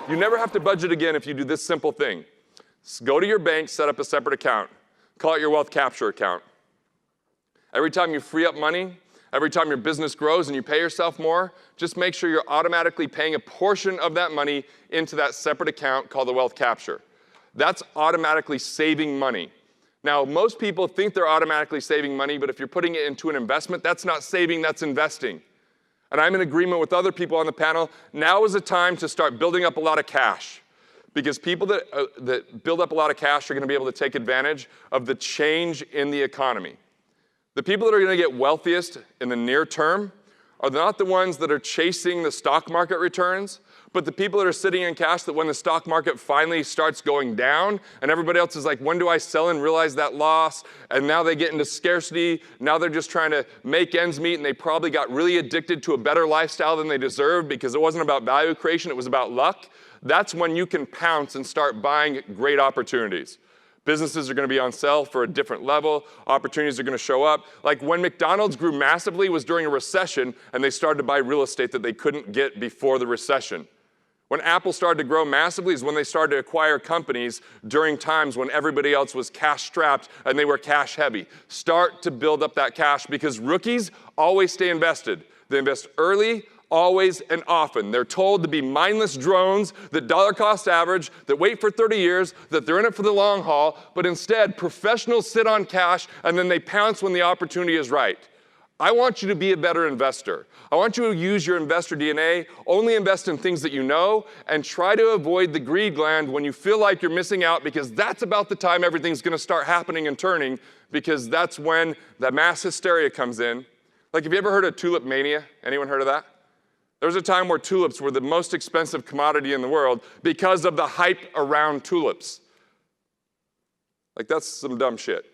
You never have to budget again if you do this simple thing. Go to your bank, set up a separate account. Call it your wealth capture account. Every time you free up money, every time your business grows and you pay yourself more, just make sure you're automatically paying a portion of that money into that separate account called the wealth capture. That's automatically saving money. Now, most people think they're automatically saving money, but if you're putting it into an investment, that's not saving, that's investing. And I'm in agreement with other people on the panel. Now is the time to start building up a lot of cash, because people that build up a lot of cash are going to be able to take advantage of the change in the economy. The people that are going to get wealthiest in the near term are not the ones that are chasing the stock market returns, but the people that are sitting in cash that when the stock market finally starts going down and everybody else is like, when do I sell and realize that loss? And now they get into scarcity. Now they're just trying to make ends meet, and they probably got really addicted to a better lifestyle than they deserved because it wasn't about value creation, it was about luck. That's when you can pounce and start buying great opportunities. Businesses are going to be on sale for a different level. Opportunities are going to show up. Like when McDonald's grew massively was during a recession, and they started to buy real estate that they couldn't get before the recession. When Apple started to grow massively is when they started to acquire companies during times when everybody else was cash strapped and they were cash heavy. Start to build up that cash, because rookies always stay invested. They invest early, always and often. They're told to be mindless drones that dollar cost average, that wait for 30 years, that they're in it for the long haul, but instead professionals sit on cash and then they pounce when the opportunity is right. I want you to be a better investor. I want you to use your investor DNA, only invest in things that you know, and try to avoid the greed gland when you feel like you're missing out, because that's about the time everything's going to start happening and turning, because that's when the mass hysteria comes in. Like, have you ever heard of tulip mania? Anyone heard of that? There was a time where tulips were the most expensive commodity in the world because of the hype around tulips. Like, that's some dumb shit.